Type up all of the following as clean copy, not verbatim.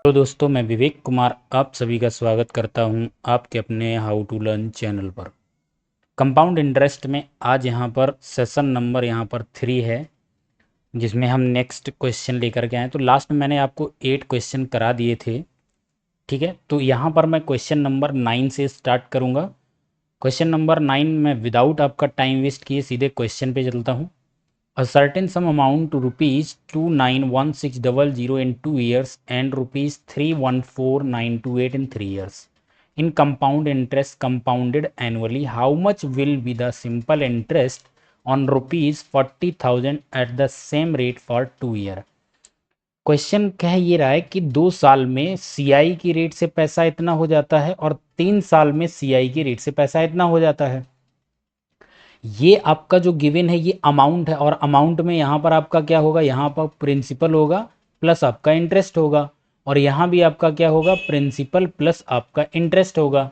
तो दोस्तों, मैं विवेक कुमार आप सभी का स्वागत करता हूं आपके अपने हाउ टू लर्न चैनल पर। कंपाउंड इंटरेस्ट में आज यहां पर सेशन नंबर यहां पर 3 है, जिसमें हम नेक्स्ट क्वेश्चन लेकर के आए। तो लास्ट में मैंने आपको 8 क्वेश्चन करा दिए थे, ठीक है। तो यहां पर मैं क्वेश्चन नंबर 9 से स्टार्ट करूंगा। क्वेश्चन नंबर 9 में विदाउट आपका टाइम वेस्ट किए सीधे क्वेश्चन पे चलता हूँ। A certain sum amount to rupees 291600 in 2 years and rupees 314928 in 3 years. In compound interest compounded annually, how much will be the simple interest on rupees 40,000 at the same rate for 2 year? Question कह ये रहा है कि 2 साल में CI की rate से पैसा इतना हो जाता है और 3 साल में सीआई की रेट से पैसा इतना हो जाता है। ये आपका जो गिवन है ये अमाउंट है, और अमाउंट में यहाँ पर आपका क्या होगा, यहाँ पर प्रिंसिपल होगा प्लस आपका इंटरेस्ट होगा, और यहाँ भी आपका क्या होगा, प्रिंसिपल प्लस आपका इंटरेस्ट होगा।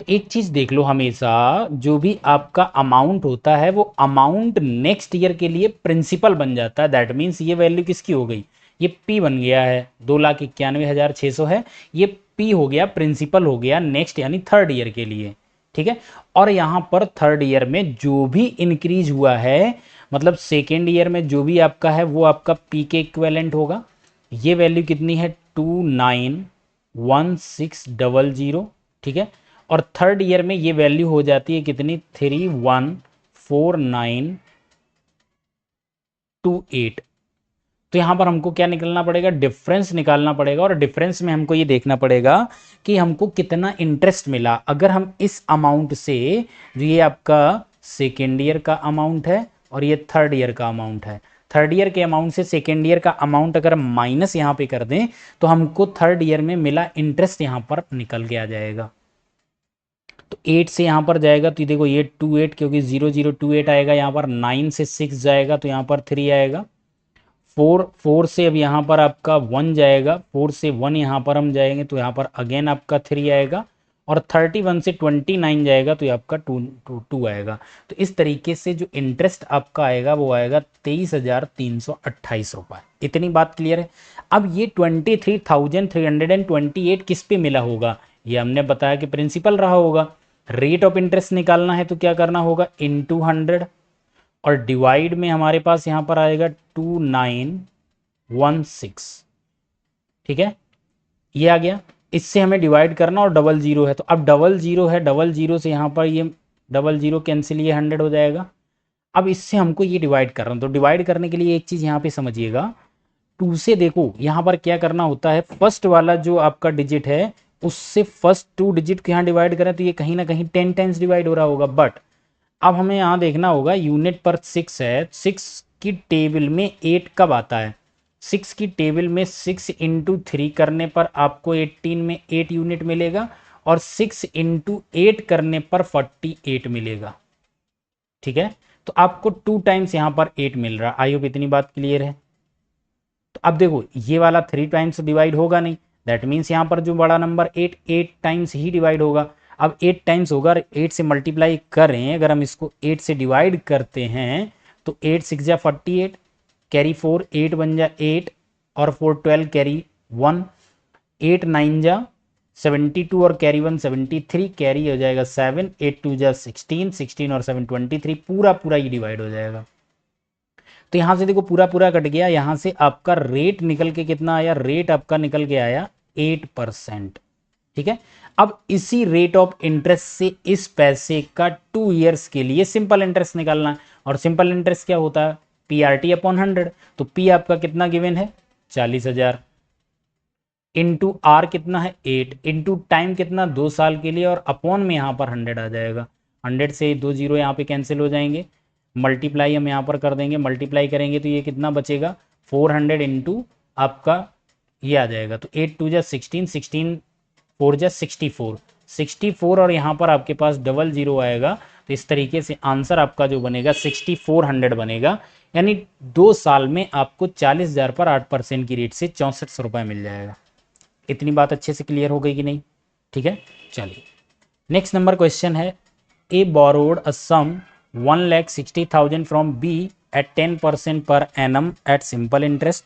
तो एक चीज़ देख लो, हमेशा जो भी आपका अमाउंट होता है वो अमाउंट नेक्स्ट ईयर के लिए प्रिंसिपल बन जाता है। दैट मीन्स ये वैल्यू किसकी हो गई, ये पी बन गया है, 2,91,600 है, ये पी हो गया, प्रिंसिपल हो गया नेक्स्ट यानी थर्ड ईयर के लिए, ठीक है। और यहाँ पर थर्ड ईयर में जो भी इंक्रीज हुआ है, मतलब सेकेंड ईयर में जो भी आपका है वो आपका पी के इक्वेलेंट होगा। ये वैल्यू कितनी है, 291600, ठीक है। और थर्ड ईयर में ये वैल्यू हो जाती है कितनी, 314928। तो यहाँ पर हमको क्या निकलना पड़ेगा, डिफरेंस निकालना पड़ेगा, और डिफरेंस में हमको ये देखना पड़ेगा कि हमको कितना इंटरेस्ट मिला। अगर हम इस अमाउंट से, जो ये आपका सेकेंड ईयर का अमाउंट है और ये थर्ड ईयर का अमाउंट है, थर्ड ईयर के अमाउंट से सेकेंड ईयर का अमाउंट अगर माइनस यहाँ पे कर दें तो हमको थर्ड ईयर में मिला इंटरेस्ट यहाँ पर निकल के आ जाएगा। तो 8 से यहाँ पर जाएगा तो देखो ये 28, क्योंकि 0028 आएगा, यहाँ पर 9 से 6 जाएगा तो यहाँ पर 3 आएगा। 4 से अब यहाँ पर आपका 1 जाएगा, 4 से 1 यहाँ पर हम जाएंगे तो यहाँ पर अगेन आपका 3 आएगा, और 31 से 29 जाएगा तो ये आपका 2 आएगा। तो इस तरीके से जो इंटरेस्ट आपका आएगा वो आएगा 23,328 रुपये। इतनी बात क्लियर है। अब ये 23,328 किस पे मिला होगा, ये हमने बताया कि प्रिंसिपल रहा होगा। रेट ऑफ इंटरेस्ट निकालना है तो क्या करना होगा, इनटू 100, और डिवाइड में हमारे पास यहां पर आएगा 2916, ठीक है, ये आ गया। इससे हमें डिवाइड करना, और डबल जीरो है तो अब डबल जीरो है, डबल जीरो से यहाँ पर ये डबल जीरो कैंसिल, ये 100 हो जाएगा। अब इससे हमको ये डिवाइड करना, तो डिवाइड करने के लिए एक चीज़ यहाँ पे समझिएगा, 2 से देखो यहाँ पर क्या करना होता है, फर्स्ट वाला जो आपका डिजिट है उससे फर्स्ट 2 डिजिट को यहाँ डिवाइड करें तो ये कहीं ना कहीं 10 टाइम्स डिवाइड हो रहा होगा। बट अब हमें यहाँ देखना होगा, यूनिट पर 6 है, 6 की टेबल में 8 कब आता है, 6 की टेबल में 6 इंटू 3 करने पर आपको 18 में 8 यूनिट मिलेगा, और 6 इंटू 8 करने पर 48 मिलेगा, ठीक है। तो आपको 2 टाइम्स यहाँ पर 8 मिल रहा है। आई होप इतनी बात क्लियर है। तो अब देखो ये वाला 3 टाइम्स डिवाइड होगा नहीं, दैट मीन्स यहाँ पर जो बड़ा नंबर 8 टाइम्स ही डिवाइड होगा। अब 8 टाइम्स होगा, 8 से मल्टीप्लाई करें, अगर हम इसको 8 से डिवाइड करते हैं तो 8 6 जा 48, कैरी 4, 8 बन जा 8, और 4 12 कैरी 1, 8 9 जा 72, और कैरी 1 73, कैरी हो जाएगा 7, 8 2 जा 16, 16 और 7 23, पूरा पूरा ये डिवाइड हो जाएगा। तो यहाँ से देखो पूरा पूरा कट गया, यहाँ से आपका रेट निकल के कितना आया, रेट आपका निकल के आया 8%, ठीक है। अब इसी रेट ऑफ इंटरेस्ट से इस पैसे का 2 इयर्स के लिए सिंपल इंटरेस्ट निकालना है, और सिंपल इंटरेस्ट क्या होता है, PRT अपॉन 100। तो P आपका कितना गिवन है, 40,000, इंटू आर कितना है 8, इंटू टाइम कितना 2 साल के लिए, और अपॉन में यहाँ पर 100 आ जाएगा। 100 से 2 जीरो यहाँ पे कैंसिल हो जाएंगे, मल्टीप्लाई हम यहाँ पर कर देंगे, मल्टीप्लाई करेंगे तो ये कितना बचेगा, 400 इंटू आपका ये आ जाएगा, तो 8 2 जा 16, 16 4 जा 64, 64, और यहाँ पर आपके पास डबल जीरो आएगा। तो इस तरीके से आंसर आपका जो बनेगा 6400 बनेगा, यानी 2 साल में आपको 40,000 पर 8% की रेट से 6400 रुपये मिल जाएगा। इतनी बात अच्छे से क्लियर हो गई कि नहीं, ठीक है। चलिए नेक्स्ट नंबर क्वेश्चन है, A borrowed a sum 1,60,000 from B at 10% पर annum at simple interest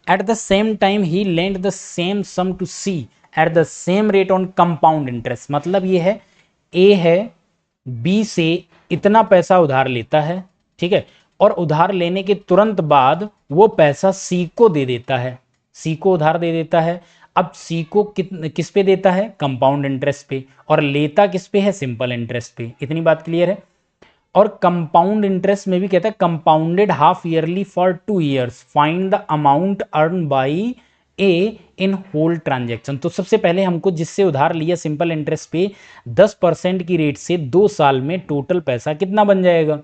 at the same time ही lend the same sum to C at the same rate on compound interest. मतलब ये है ए है B से इतना पैसा उधार लेता है, ठीक है, और उधार लेने के तुरंत बाद वो पैसा सी को दे देता है, सी को उधार दे देता है। अब सी को किस पे देता है? कंपाउंड इंटरेस्ट पे, और लेता किस पे है? सिंपल इंटरेस्ट पे। इतनी बात क्लियर है। और कंपाउंड इंटरेस्ट में भी कहता है compounded half yearly for 2 years, find the amount earned by A in whole transaction. तो सबसे पहले हमको जिससे उधार लिया सिंपल इंटरेस्ट पे 10% की रेट से 2 साल में टोटल पैसा कितना बन जाएगा।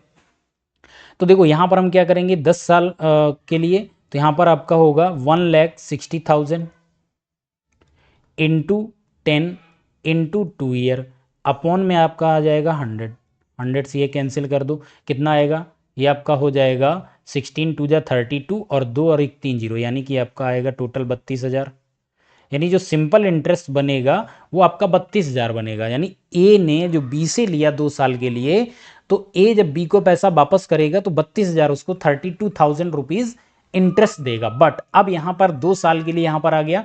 तो देखो यहां पर हम क्या करेंगे, 10 साल के लिए, तो यहां पर आपका होगा 1,60,000 इंटू 10 इंटू 2 year अपॉन में आपका आ जाएगा 100 से ये कैंसिल कर दो, कितना आएगा? ये आपका हो जाएगा 16 2 जा 32 और 2 और 1 3 0, यानी कि आपका आएगा टोटल 32,000। यानी जो सिंपल इंटरेस्ट बनेगा वो आपका 32,000 बनेगा। यानी ए ने जो बी से लिया 2 साल के लिए, तो ए जब बी को पैसा वापस करेगा तो 32,000 उसको 32,000 रुपीज इंटरेस्ट देगा। बट अब यहां पर 2 साल के लिए यहां पर आ गया,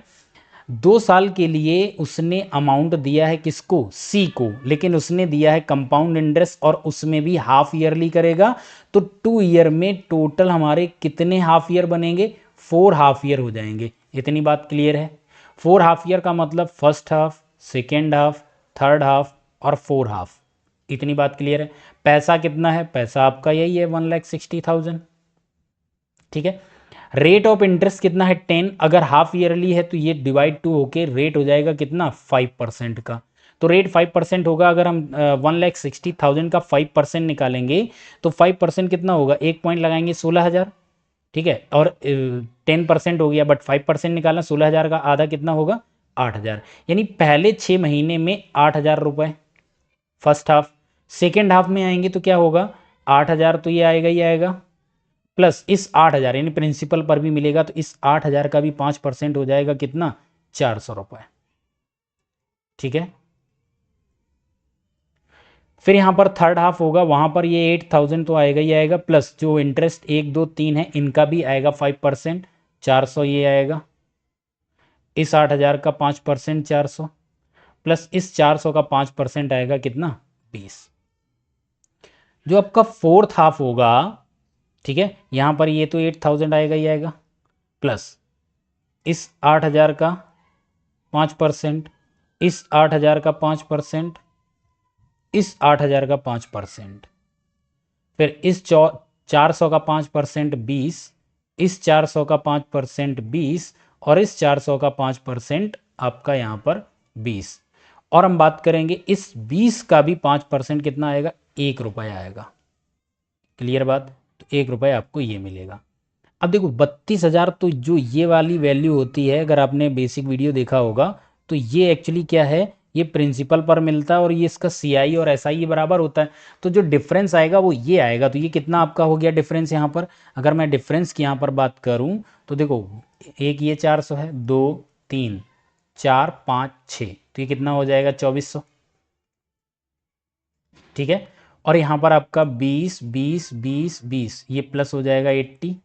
2 साल के लिए उसने अमाउंट दिया है किसको? सी को, लेकिन उसने दिया है कंपाउंड इंटरेस्ट और उसमें भी हाफ ईयरली करेगा। तो 2 year में टोटल हमारे कितने हाफ ईयर बनेंगे? 4 हाफ ईयर हो जाएंगे। इतनी बात क्लियर है। 4 हाफ ईयर का मतलब first half, second half, third half और 4 हाफ। इतनी बात क्लियर है। पैसा कितना है? पैसा आपका यही है 1,60,000, ठीक है। रेट ऑफ इंटरेस्ट कितना है? 10। अगर हाफ ईयरली है तो ये डिवाइड 2 होके रेट हो जाएगा कितना? 5% का। तो रेट 5% होगा। अगर हम 1,60,000 का 5% निकालेंगे तो 5% कितना होगा? एक पॉइंट लगाएंगे 16,000, ठीक है। और 10% हो गया, बट 5% निकालना, 16,000 का आधा कितना होगा? 8,000। यानी पहले 6 महीने में 8,000 रुपये फर्स्ट हाफ। सेकेंड हाफ में आएंगे तो क्या होगा? 8,000 तो ये आएगा ही आएगा, प्लस इस 8,000 यानी प्रिंसिपल पर भी मिलेगा, तो इस 8,000 का भी 5% हो जाएगा कितना? 400 रुपये, ठीक है। फिर यहां पर थर्ड हाफ होगा, वहां पर ये 8,000 तो आएगा ही आएगा, प्लस जो इंटरेस्ट 1 2 3 है इनका भी आएगा 5%, 400 ये आएगा। इस 8,000 का 5% 400, प्लस इस 400 का 5% आएगा कितना? 20। जो आपका फोर्थ हाफ होगा, ठीक है, यहां पर ये तो 8,000 आएगा ही आएगा, प्लस इस 8,000 का 5%, इस 8,000 का 5%, इस 8,000 का 5%, फिर इस 400 का 5% 20, इस 400 का 5% 20 और इस 400 का 5% आपका यहाँ पर 20। और हम बात करेंगे इस 20 का भी 5% कितना आएगा? 1 रुपये आएगा। क्लियर बात? तो 1 रुपये आपको ये मिलेगा। अब देखो 32,000 तो जो ये वाली वैल्यू होती है, अगर आपने बेसिक वीडियो देखा होगा तो ये एक्चुअली क्या है, ये प्रिंसिपल पर मिलता है और ये इसका सीआई और एसआई बराबर होता है। तो जो डिफरेंस आएगा वो ये आएगा। तो ये कितना आपका हो गया डिफरेंस यहाँ पर? अगर मैं डिफरेंस की यहाँ पर बात करूँ तो देखो, एक ये 400 है, 2 3 4 5 6, तो ये कितना हो जाएगा? 2,400, ठीक है। और यहाँ पर आपका 20 20 20 20, ये प्लस हो जाएगा 80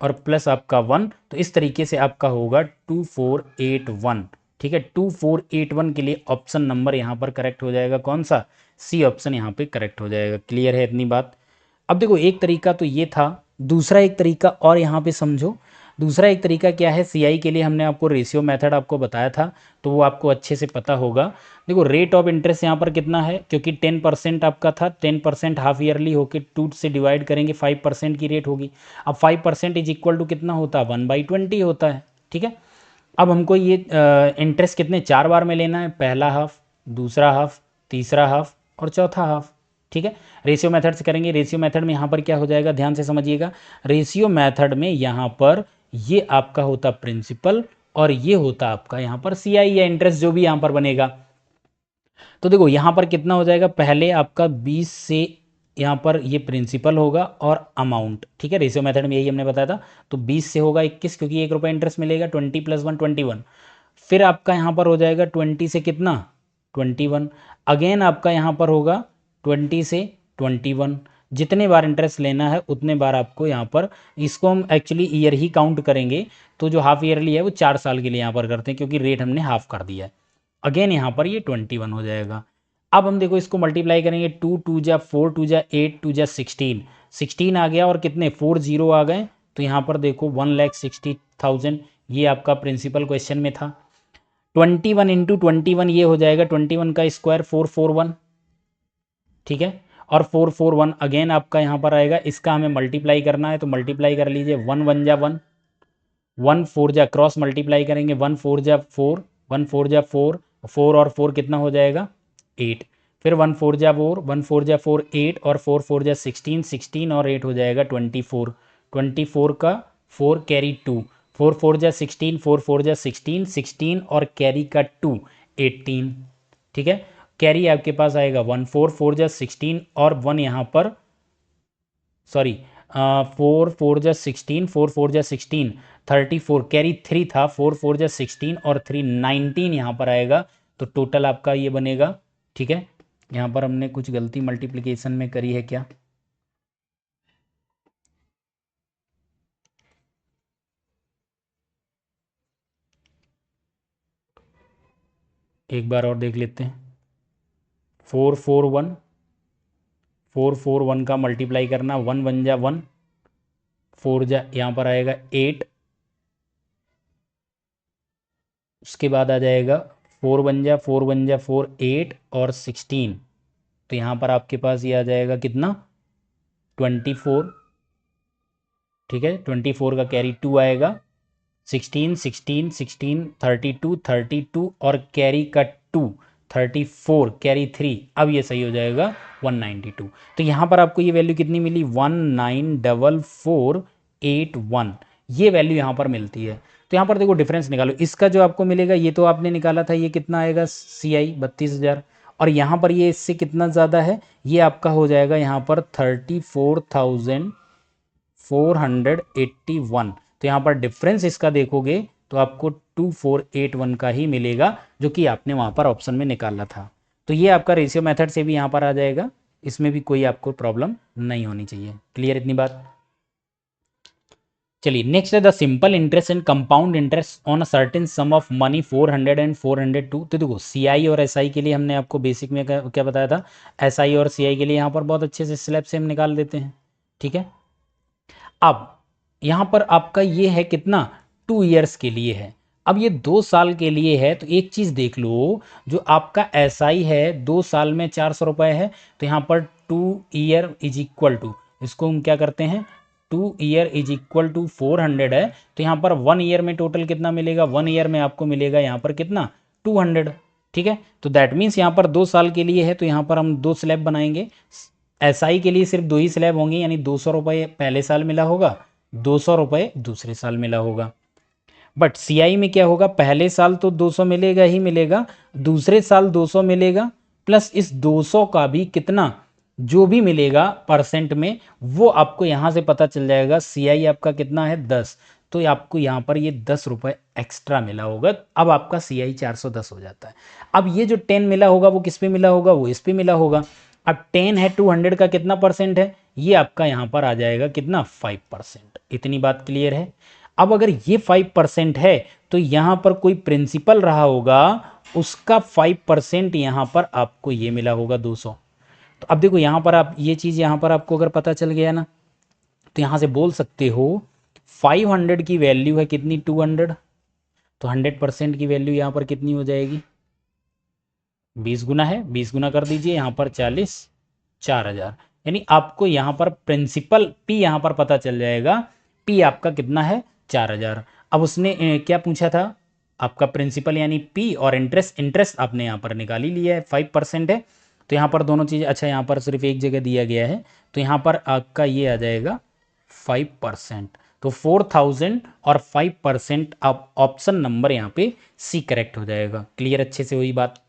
और प्लस आपका 1। तो इस तरीके से आपका होगा 2481, ठीक है। 2481 के लिए ऑप्शन नंबर यहाँ पर करेक्ट हो जाएगा, कौन सा? सी ऑप्शन यहाँ पे करेक्ट हो जाएगा। क्लियर है इतनी बात? अब देखो एक तरीका तो ये था, दूसरा एक तरीका और यहाँ पे समझो। दूसरा एक तरीका क्या है? सीआई के लिए हमने आपको रेशियो मेथड आपको बताया था, तो वो आपको अच्छे से पता होगा। देखो रेट ऑफ इंटरेस्ट यहाँ पर कितना है, क्योंकि 10% आपका था, 10% हाफ ईयरली होके 2 से डिवाइड करेंगे, 5% की रेट होगी। अब 5% इज इक्वल टू कितना होता है? 1/20 होता है, ठीक है। अब हमको ये इंटरेस्ट कितने 4 बार में लेना है? पहला हाफ, दूसरा हाफ, तीसरा हाफ और चौथा हाफ, ठीक है। रेशियो मेथड से करेंगे। रेशियो मेथड में यहाँ पर क्या हो जाएगा, ध्यान से समझिएगा। रेशियो मेथड में यहाँ पर ये आपका होता प्रिंसिपल और ये होता आपका यहाँ पर सीआई या इंटरेस्ट, जो भी यहाँ पर बनेगा। तो देखो यहाँ पर कितना हो जाएगा, पहले आपका 20 से यहाँ पर ये प्रिंसिपल होगा और अमाउंट, ठीक है। रेशियो मेथड में यही हमने बताया था। तो 20 से होगा 21, क्योंकि 1 रुपये इंटरेस्ट मिलेगा, 20 + 1 21। फिर आपका यहाँ पर हो जाएगा 20 से कितना? 21। अगेन आपका यहाँ पर होगा 20 से 21। जितने बार इंटरेस्ट लेना है उतने बार आपको यहाँ पर, इसको हम एक्चुअली ईयर ही काउंट करेंगे, तो जो हाफ ईयरली है वो 4 साल के लिए यहाँ पर करते हैं क्योंकि रेट हमने हाफ कर दिया है। अगेन यहाँ पर ये 21 हो जाएगा। अब हम देखो इसको मल्टीप्लाई करेंगे, 2 2 जा 4 2 जा 8 2 जा 16, 16 आ गया और कितने 4 जीरो आ गए, तो यहाँ पर देखो 1,60,000, ये आपका प्रिंसिपल क्वेश्चन में था। 21 इंटू 21 ये हो जाएगा 21 का स्क्वायर 441, ठीक है, और 441 अगेन आपका यहाँ पर आएगा, इसका हमें मल्टीप्लाई करना है तो मल्टीप्लाई कर लीजिए, 1 1 जा 1, 1 4 जा क्रॉस मल्टीप्लाई करेंगे, 1 4 जा 4, 1 4 जा 4, 4 और 4 कितना हो जाएगा 8, फिर 1 4 जा 4, 1 4 जा 4 8 और 4 4 जा 16, 16 और 8 हो जाएगा 24, 24 का 4 कैरी 2, 4 4 जा 16, 4 4 जा 16, 16 और कैरी का 2 18, ठीक है, कैरी आपके पास आएगा 1 4 4 जा 16 और 1 यहाँ पर सॉरी 4 4 जा 16, 4 4 जा 16 34, कैरी 3 था, 4 4 जा 16 और 3 19 यहाँ पर आएगा, तो टोटल आपका ये बनेगा, ठीक है। यहाँ पर हमने कुछ गलती मल्टीप्लिकेशन में करी है क्या, एक बार और देख लेते हैं। 441 441 का मल्टीप्लाई करना, 1 1 जा 1, 4 जा यहाँ पर आएगा 8, उसके बाद आ जाएगा 4 1 जा 4 1 जा 4 8 और 16, तो यहाँ पर आपके पास ये आ जाएगा कितना 24, ठीक है, 24 का कैरी 2 आएगा, 16 16 16 32 32 और कैरी का 2 34 कैरी 3, अब ये सही हो जाएगा 192, तो यहाँ पर आपको ये वैल्यू कितनी मिली 194481, ये वैल्यू यहाँ पर मिलती है। तो यहाँ पर देखो डिफरेंस निकालो, इसका जो आपको मिलेगा ये तो आपने निकाला था, ये कितना आएगा CI 32,000, और यहाँ पर ये इससे कितना ज़्यादा है, ये आपका हो जाएगा यहाँ पर 34,481, तो यहाँ पर डिफरेंस इसका देखोगे तो आपको 2481 का ही मिलेगा, जो कि आपने वहाँ पर ऑप्शन में निकाला था। तो ये आपका रेशियो मेथड से भी यहाँ पर आ जाएगा, इसमें भी कोई आपको प्रॉब्लम नहीं होनी चाहिए। क्लियर इतनी बात। चलिए नेक्स्ट है the simple interest and compound interest on a certain some of money 400 and 402। तो देखो CI और SI के लिए हमने आपको बेसिक में क्या बताया था, SI और CI के लिए यहाँ पर बहुत अच्छे से स्लैब से हम निकाल देते हैं, ठीक है। अब यहाँ पर आपका ये है कितना 2 ईयर्स के लिए है, अब ये 2 साल के लिए है, तो एक चीज़ देख लो, जो आपका SI है 2 साल में 400 रुपये है, तो यहाँ पर 2 ईयर इज इक्वल टू, इसको हम क्या करते हैं 2 ईयर इज इक्वल टू 400 है, तो यहाँ पर 1 ईयर में टोटल कितना मिलेगा, 1 ईयर में आपको मिलेगा यहाँ पर कितना 200, ठीक है। तो दैट मीन्स यहाँ पर 2 साल के लिए है, तो यहाँ पर हम 2 स्लैब बनाएंगे। SI के लिए सिर्फ 2 ही स्लैब होंगे, यानी 200 रुपये पहले साल मिला होगा, 200 रुपये दूसरे साल मिला होगा। बट CI में क्या होगा, पहले साल तो 200 मिलेगा ही मिलेगा, दूसरे साल 200 मिलेगा, प्लस इस 200 का भी कितना जो भी मिलेगा परसेंट में, वो आपको यहाँ से पता चल जाएगा। CI आपका कितना है 10, तो आपको यहाँ पर ये 10 रुपये एक्स्ट्रा मिला होगा, अब आपका CI 410 हो जाता है। अब ये जो 10 मिला होगा वो किस पे मिला होगा, वो इस पे मिला होगा। अब 10 है 200 का कितना परसेंट है, ये आपका यहाँ पर आ जाएगा कितना 5%। इतनी बात क्लियर है। अब अगर ये 5% है तो यहाँ पर कोई प्रिंसिपल रहा होगा, उसका 5% यहाँ पर आपको ये मिला होगा 200। तो अब देखो यहाँ पर आप ये चीज़ यहाँ पर आपको अगर पता चल गया ना, तो यहाँ से बोल सकते हो 500 की वैल्यू है कितनी 200, तो 100% की वैल्यू यहाँ पर कितनी हो जाएगी 20 गुना है, 20 गुना कर दीजिए, यहाँ पर 40 4000, यानी आपको यहाँ पर प्रिंसिपल P यहाँ पर पता चल जाएगा, P आपका कितना है 4000। अब उसने क्या पूछा था, आपका प्रिंसिपल यानी P और इंटरेस्ट आपने यहाँ पर निकाल ही लिया है, 5% है, तो यहाँ पर दोनों चीज़, अच्छा यहाँ पर सिर्फ एक जगह दिया गया है, तो यहाँ पर आपका ये आ जाएगा 5%, तो 4000 और 5%, आप ऑप्शन नंबर यहाँ पे C करेक्ट हो जाएगा। क्लियर अच्छे से हुई बात।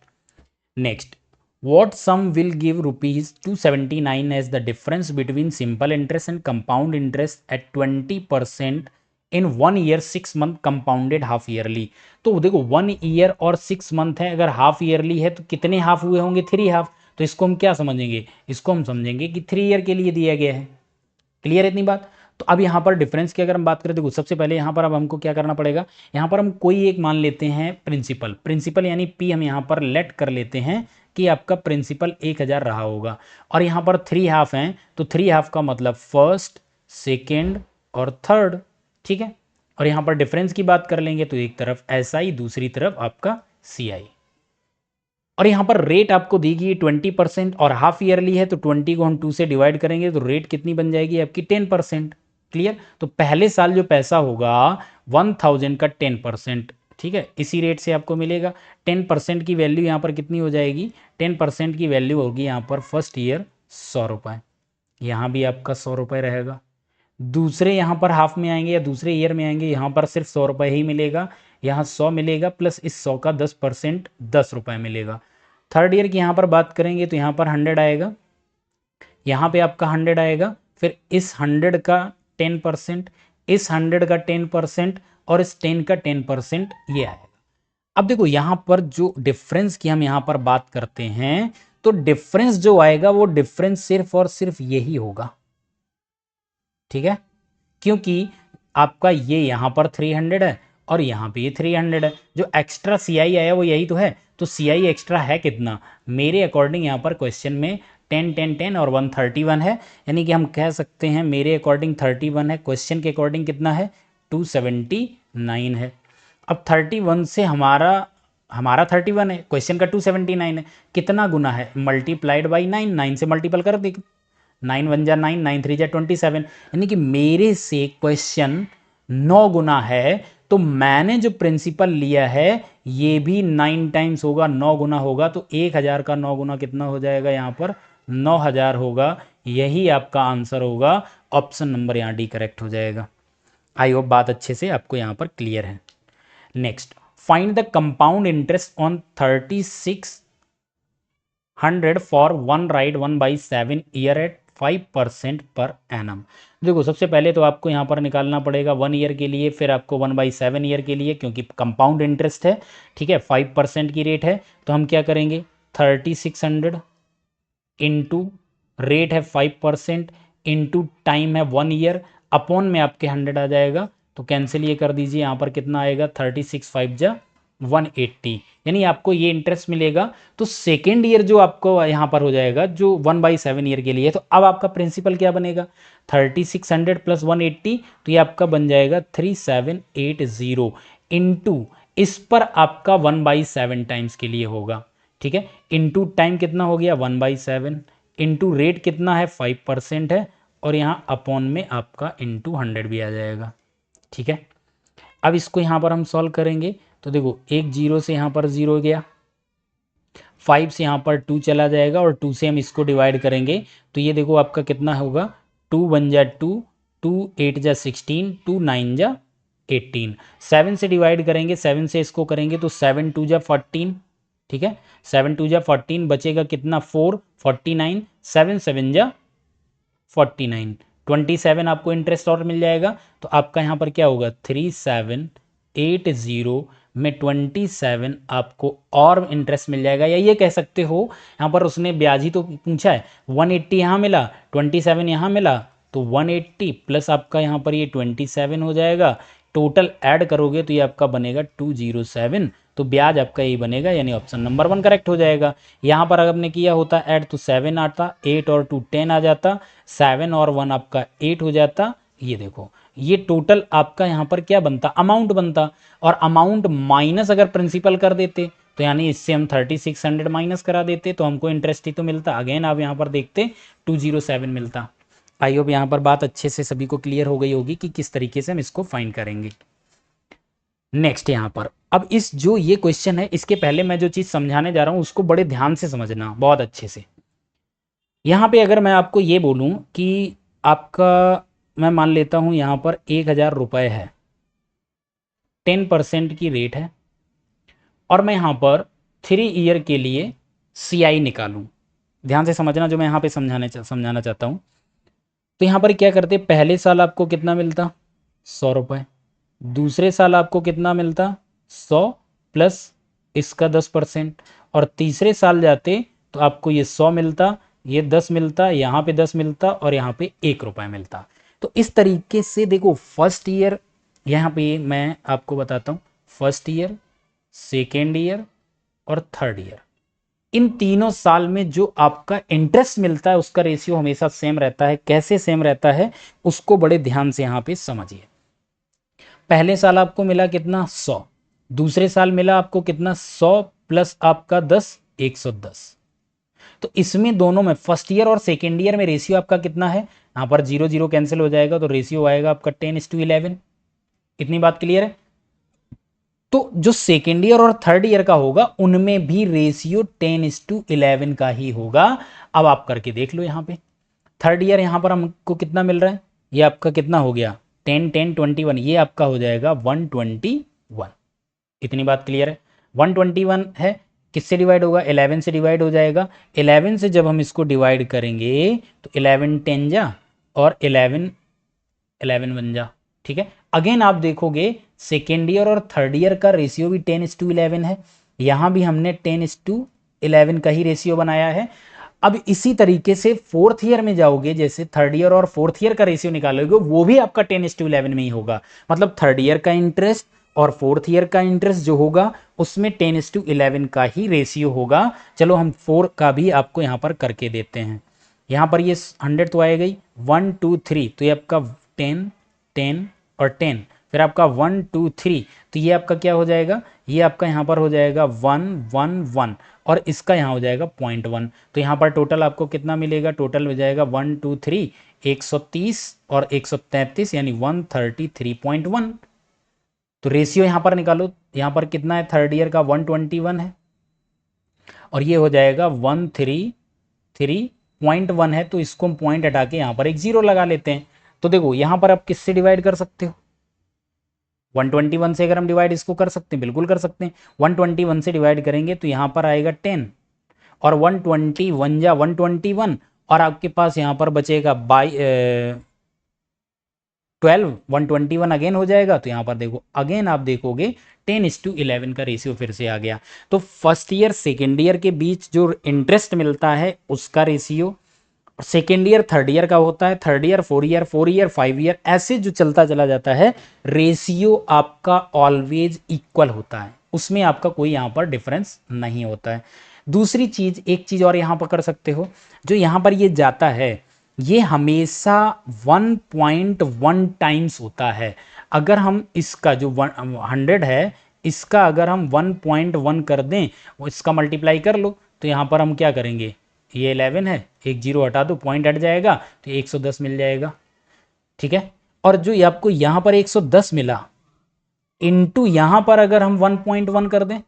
Next, what sum will give rupees 279 as the difference between simple interest and compound interest at 20% in 1 year 6 month compounded half yearly। तो देखो 1 ईयर और 6 मंथ है, अगर हाफ ईयरली है तो कितने हाफ हुए होंगे 3 हाफ, तो इसको हम क्या समझेंगे, इसको हम समझेंगे कि 3 ईयर के लिए दिया गया है। क्लियर है इतनी बात। तो अब यहाँ पर डिफरेंस की अगर हम बात करें, देखो सबसे पहले यहाँ पर अब हमको क्या करना पड़ेगा, यहाँ पर हम कोई एक मान लेते हैं प्रिंसिपल, प्रिंसिपल यानी पी हम यहाँ पर लेट कर लेते हैं कि आपका प्रिंसिपल 1000 रहा होगा, और यहाँ पर 3 हाफ हैं, तो 3 हाफ का मतलब फर्स्ट, सेकेंड और थर्ड, ठीक है। और यहाँ पर डिफरेंस की बात कर लेंगे तो एक तरफ एस आई, दूसरी तरफ आपका सी आई। और यहाँ पर रेट आपको दी गई 20% और हाफ ईयरली है, तो 20 को हम 2 से डिवाइड करेंगे तो रेट कितनी बन जाएगी आपकी 10%। क्लियर। तो पहले साल जो पैसा होगा 1000 का 10%, ठीक है, इसी रेट से आपको मिलेगा। 10% की वैल्यू यहाँ पर कितनी हो जाएगी, 10% की वैल्यू होगी यहाँ पर फर्स्ट ईयर 100 रुपये, यहाँ भी आपका 100 रुपये रहेगा। दूसरे यहाँ पर हाफ में आएंगे या दूसरे ईयर में आएंगे, यहाँ पर सिर्फ 100 रुपये ही मिलेगा, यहाँ 100 मिलेगा प्लस इस 100 का 10% 10 रुपये मिलेगा। थर्ड ईयर की यहाँ पर बात करेंगे तो यहाँ पर 100 आएगा, यहाँ पे आपका 100 आएगा, फिर इस 100 का 10%, इस 100 का 10% और इस 10 का 10% ये आएगा। अब देखो यहाँ पर जो डिफरेंस की हम यहाँ पर बात करते हैं, तो डिफरेंस जो आएगा वो डिफरेंस सिर्फ और सिर्फ यही होगा, ठीक है, क्योंकि आपका ये यहाँ पर 300 है और यहाँ पे ये 300 है, जो एक्स्ट्रा सी आई आया वो यही तो है। तो सी आई एक्स्ट्रा है कितना, मेरे अकॉर्डिंग यहाँ पर क्वेश्चन में 10 10 10 और 131 है, यानी कि हम कह सकते हैं मेरे अकॉर्डिंग 31 है, क्वेश्चन के अकॉर्डिंग कितना है 279 है। अब 31 से हमारा 31 है, क्वेश्चन का 279 है, कितना गुना है, मल्टीप्लाइड बाई 9, 9 से मल्टीपल कर दे, 9 1 जा 9, 9 3 जा 27, यानी कि मेरे से क्वेश्चन 9 गुना है, तो मैंने जो प्रिंसिपल लिया है ये भी 9 टाइम्स होगा, 9 गुना होगा, तो 1000 का 9 गुना कितना हो जाएगा, यहाँ पर 9000 होगा। यही आपका आंसर होगा, ऑप्शन नंबर यहाँ डी करेक्ट हो जाएगा। आई होप बात अच्छे से आपको यहाँ पर क्लियर है। Next, find the compound interest on 3600 for 1 राइड 1/7 ईयर एट 5% पर एनम। देखो सबसे पहले तो आपको यहाँ पर निकालना पड़ेगा 1 ईयर के लिए, फिर आपको 1/7 ईयर के लिए, क्योंकि कंपाउंड इंटरेस्ट है, ठीक है, 5% की रेट है। तो हम क्या करेंगे, 3600 इंटू रेट है 5% इंटू टाइम है 1 ईयर, अपॉन में आपके 100 आ जाएगा, तो कैंसिल ये कर दीजिए, यहाँ पर कितना आएगा 36 5 जा 180, यानी आपको ये इंटरेस्ट मिलेगा। तो सेकेंड ईयर जो आपको यहाँ पर हो जाएगा जो 1/7 ईयर के लिए, तो अब आपका प्रिंसिपल क्या बनेगा 3600 प्लस 180, तो ये आपका बन जाएगा 3780 इंटू इस पर आपका 1/7 टाइम्स के लिए होगा, ठीक है, इंटू टाइम कितना हो गया 1/7, इंटू रेट कितना है 5% है, और यहाँ अपॉन में आपका इंटू 100 भी आ जाएगा, ठीक है। अब इसको यहाँ पर हम सॉल्व करेंगे, तो देखो एक 0 से यहाँ पर 0 गया, 5 से यहाँ पर 2 चला जाएगा, और 2 से हम इसको डिवाइड करेंगे, तो ये देखो आपका कितना होगा 2 1 जा 2, 2 8 जा 16, 2 9 जा 18, 7 से डिवाइड करेंगे, 7 से इसको करेंगे तो 7 2 जा 14, ठीक है, 7 2 जा 14, बचेगा कितना 4 49, 7 7 जा 49, 27 आपको इंटरेस्ट और मिल जाएगा। तो आपका यहाँ पर क्या होगा 3780 में 27 आपको और इंटरेस्ट मिल जाएगा, या ये कह सकते हो यहाँ पर उसने ब्याज ही तो पूछा है, 180 यहाँ मिला 27 यहाँ मिला, तो 180 प्लस आपका यहाँ पर ये 27 हो जाएगा, टोटल ऐड करोगे तो ये आपका बनेगा 207, तो ब्याज आपका यही बनेगा, यानी ऑप्शन नंबर 1 करेक्ट हो जाएगा। यहाँ पर अगर आपने किया होता ऐड तो 7 आता, 8 और 2 10 आ जाता, 7 और 1 आपका 8 हो जाता। ये देखो ये टोटल आपका यहाँ पर क्या बनता, अमाउंट बनता, और अमाउंट माइनस अगर प्रिंसिपल कर देते तो यानी इससे हम 3600 माइनस करा देते तो हमको इंटरेस्ट ही तो मिलता, अगेन आप यहाँ पर देखते 207 मिलता। आई होप यहाँ पर बात अच्छे से सभी को क्लियर हो गई होगी कि किस तरीके से हम इसको फाइंड करेंगे। नेक्स्ट यहाँ पर अब इस जो ये क्वेश्चन है, इसके पहले मैं जो चीज़ समझाने जा रहा हूँ उसको बड़े ध्यान से समझना, बहुत अच्छे से। यहाँ पे अगर मैं आपको ये बोलूँ कि आपका, मैं मान लेता हूँ यहाँ पर 1000 रुपये है, 10% की रेट है, और मैं यहाँ पर 3 ईयर के लिए CI निकालूँ, ध्यान से समझना जो मैं यहाँ पे समझाना चाहता हूँ। तो यहाँ पर क्या करते, पहले साल आपको कितना मिलता 100 रुपये, दूसरे साल आपको कितना मिलता 100 प्लस इसका 10%, और तीसरे साल जाते तो आपको ये 100 मिलता, ये 10 मिलता, यहाँ पे 10 मिलता और यहाँ पे 1 रुपये मिलता। तो इस तरीके से देखो फर्स्ट ईयर, यहाँ पे मैं आपको बताता हूँ, फर्स्ट ईयर, सेकेंड ईयर और थर्ड ईयर, इन तीनों साल में जो आपका इंटरेस्ट मिलता है उसका रेशियो हमेशा सेम रहता है। कैसे सेम रहता है उसको बड़े ध्यान से यहाँ पे समझिए। पहले साल आपको मिला कितना 100, दूसरे साल मिला आपको कितना 100 प्लस आपका 10, 110। तो इसमें दोनों में फर्स्ट ईयर और सेकेंड ईयर में रेशियो आपका कितना है, यहाँ पर 0 0 कैंसिल हो जाएगा तो रेशियो आएगा आपका 10:11। इतनी बात क्लियर है। तो जो सेकेंड ईयर और थर्ड ईयर का होगा उनमें भी रेशियो 10:11 का ही होगा। अब आप करके देख लो। यहाँ पे थर्ड ईयर यहाँ पर हमको कितना मिल रहा है, ये आपका कितना हो गया 10 10 21, ये आपका हो जाएगा 121। इतनी बात क्लियर है। 121 है, किससे डिवाइड होगा 11 से डिवाइड हो जाएगा। 11 से जब हम इसको डिवाइड करेंगे तो 11 10 जा और 11 11 बन जा। ठीक है। अगेन आप देखोगे सेकेंड ईयर और थर्ड ईयर का रेशियो भी 10:11 है, यहाँ भी हमने 10:11 का ही रेशियो बनाया है। अब इसी तरीके से फोर्थ ईयर में जाओगे, जैसे थर्ड ईयर और फोर्थ ईयर का रेशियो निकालोगे वो भी आपका 10:11 में ही होगा। मतलब थर्ड ईयर का इंटरेस्ट और फोर्थ ईयर का इंटरेस्ट जो होगा उसमें 10:11 का ही रेशियो होगा। चलो हम 4 का भी आपको यहाँ पर करके देते हैं। यहाँ पर ये 100 तो आएगा ही, 1 2 3 तो ये आपका 10 10 और 10, फिर आपका 1 2 3 तो ये आपका क्या हो जाएगा, ये आपका यहाँ पर हो जाएगा 1 1 1 और इसका यहाँ हो जाएगा 0.1। तो यहाँ पर टोटल आपको कितना मिलेगा, टोटल हो जाएगा 1 2 3 130 और 133 यानी 133.1। तो रेशियो यहाँ पर निकालो, यहाँ पर कितना है थर्ड ईयर का 121 है और ये हो जाएगा 133.1 है। तो इसको हम पॉइंट हटा के यहाँ पर एक 0 लगा लेते हैं। तो देखो यहाँ पर आप किससे डिवाइड कर सकते हो, 121 से अगर हम डिवाइड इसको कर सकते हैं, बिल्कुल कर सकते हैं। 121 से डिवाइड करेंगे तो यहाँ पर आएगा 10 और 121 जा 121 और आपके पास यहाँ पर बचेगा 12, 121 अगेन हो जाएगा। तो यहाँ पर देखो अगेन आप देखोगे 10:11 का रेशियो फिर से आ गया। तो फर्स्ट ईयर सेकेंड ईयर के बीच जो इंटरेस्ट मिलता है उसका ratio second year third year का होता है, third year 4 year 4 year 5 year ऐसे जो चलता चला जाता है, रेशियो आपका ऑलवेज इक्वल होता है, उसमें आपका कोई यहाँ पर डिफरेंस नहीं होता है। दूसरी चीज, एक चीज और यहाँ पर कर सकते हो, जो यहाँ पर ये जाता है ये हमेशा 1.1 टाइम्स होता है। अगर हम इसका जो 100 है इसका अगर हम 1.1 कर दें, वो इसका मल्टीप्लाई कर लो, तो यहाँ पर हम क्या करेंगे, ये 11 है, एक 0 हटा दो, पॉइंट हट जाएगा तो 110 मिल जाएगा। ठीक है। और जो आपको यहाँ पर 110 मिला इनटू यहाँ पर अगर हम 1.1 कर दें तो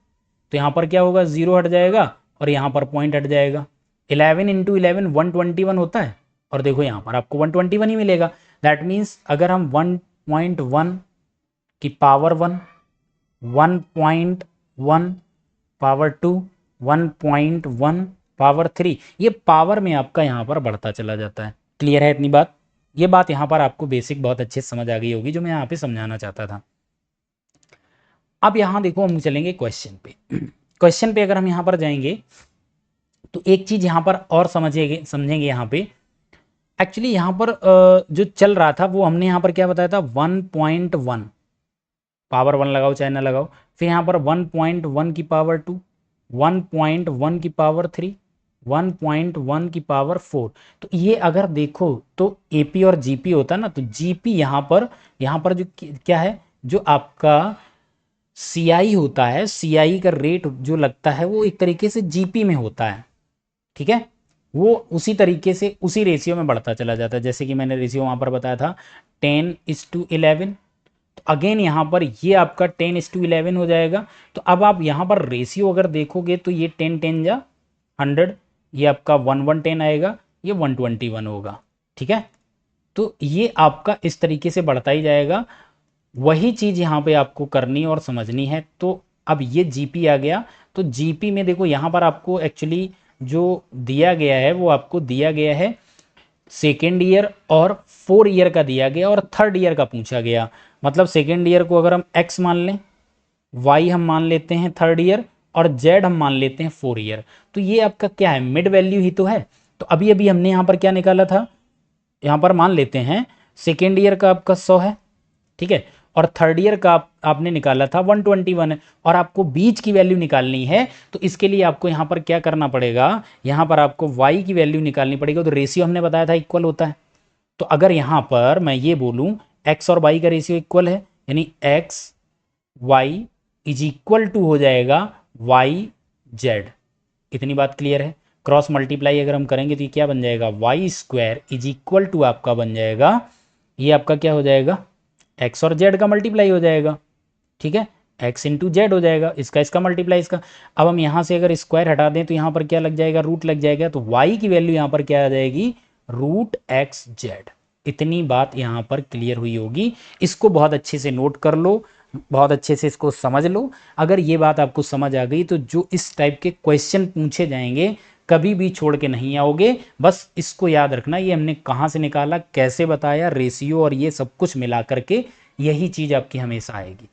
यहाँ पर क्या होगा, 0 हट जाएगा और यहाँ पर पॉइंट हट जाएगा। 11 × 11 121 होता है और देखो यहाँ पर आपको 121 ही मिलेगा। दैट मीन्स अगर हम 1.1 की पावर 1, 1.1 पावर 2, 1.1 पावर 3, ये पावर में आपका यहाँ पर बढ़ता चला जाता है। क्लियर है इतनी बात? ये बात यहाँ पर आपको बेसिक बहुत अच्छे से समझ आ गई होगी जो मैं यहाँ पे समझाना चाहता था। अब यहाँ देखो हम चलेंगे क्वेश्चन पे। क्वेश्चन पे अगर हम यहाँ पर जाएंगे तो एक चीज यहाँ पर और समझेंगे यहाँ पे। एक्चुअली यहाँ पर जो चल रहा था वो हमने यहाँ पर क्या बताया था, 1.1 पावर 1 लगाओ चाहे ना लगाओ, फिर यहाँ पर 1.1 की पावर 2, 1.1 की पावर 3, 1.1 की पावर 4। तो ये अगर देखो तो एपी और जीपी होता है ना, तो जीपी यहाँ पर जो क्या है, जो आपका सीआई होता है, सीआई का रेट जो लगता है वो एक तरीके से जीपी में होता है। ठीक है। वो उसी तरीके से उसी रेशियो में बढ़ता चला जाता है, जैसे कि मैंने रेशियो वहाँ पर बताया था 10:11। तो अगेन यहाँ पर ये आपका 10:11 हो जाएगा। तो अब आप यहाँ पर रेशियो अगर देखोगे तो ये 10 10 जा 100, ये आपका 1 1 10 आएगा, ये 121 होगा। ठीक है। तो ये आपका इस तरीके से बढ़ता ही जाएगा। वही चीज़ यहाँ पे आपको करनी और समझनी है। तो अब ये जीपी आ गया, तो जीपी में देखो यहाँ पर आपको एक्चुअली जो दिया गया है वो आपको दिया गया है सेकेंड ईयर और 4 ईयर का दिया गया और थर्ड ईयर का पूछा गया। मतलब सेकेंड ईयर को अगर हम x मान लें, y हम मान लेते हैं थर्ड ईयर, और जेड हम मान लेते हैं 4 ईयर। तो ये आपका क्या है, मिड वैल्यू ही तो है। तो अभी अभी हमने यहाँ पर क्या निकाला था, यहाँ पर मान लेते हैं सेकेंड ईयर का आपका 100 है, ठीक है, और थर्ड ईयर का आपने निकाला था 121 है, और आपको बीच की वैल्यू निकालनी है। तो इसके लिए आपको यहाँ पर क्या करना पड़ेगा, यहाँ पर आपको y की वैल्यू निकालनी पड़ेगी। तो रेशियो हमने बताया था इक्वल होता है। तो अगर यहाँ पर मैं ये बोलूँ x और y का रेशियो इक्वल है, यानी x y is equal to हो जाएगा y z। इतनी बात क्लियर है। क्रॉस मल्टीप्लाई अगर हम करेंगे तो ये क्या बन जाएगा, Y square is equal to आपका बन जाएगा, ये आपका क्या हो जाएगा, एक्स और जेड का मल्टीप्लाई हो जाएगा, ठीक है, एक्स इंटू जेड हो जाएगा, इसका मल्टीप्लाई इसका। अब हम यहाँ से अगर स्क्वायर हटा दें तो यहाँ पर क्या लग जाएगा, रूट लग जाएगा। तो वाई की वैल्यू यहाँ पर क्या आ जाएगी, रूट एक्स जेड। इतनी बात यहाँ पर क्लियर हुई होगी। इसको बहुत अच्छे से नोट कर लो, बहुत अच्छे से इसको समझ लो। अगर ये बात आपको समझ आ गई तो जो इस टाइप के क्वेश्चन पूछे जाएंगे कभी भी छोड़ के नहीं आओगे। बस इसको याद रखना, ये हमने कहाँ से निकाला, कैसे बताया, रेशियो और ये सब कुछ मिला करके यही चीज़ आपकी हमेशा आएगी।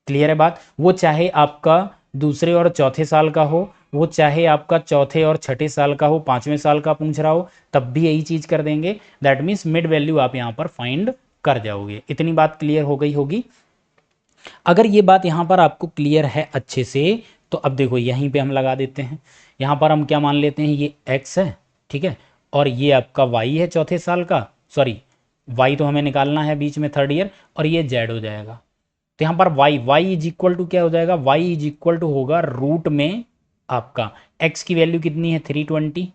क्लियर है बात। वो चाहे आपका दूसरे और चौथे साल का हो, वो चाहे आपका चौथे और छठे साल का हो, पांचवें साल का पूछ रहा हो, तब भी यही चीज़ कर देंगे। दैट मीन्स मिड वैल्यू आप यहाँ पर फाइंड कर जाओगे। इतनी बात क्लियर हो गई होगी। अगर ये बात यहाँ पर आपको क्लियर है अच्छे से, तो अब देखो यहीं पे हम लगा देते हैं। यहाँ पर हम क्या मान लेते हैं, ये x है, ठीक है, और ये आपका y है चौथे साल का, सॉरी y तो हमें निकालना है बीच में थर्ड ईयर, और ये z हो जाएगा। तो यहाँ पर y इज इक्वल टू क्या हो जाएगा, y इज इक्वल टू होगा रूट में आपका x की वैल्यू कितनी है 320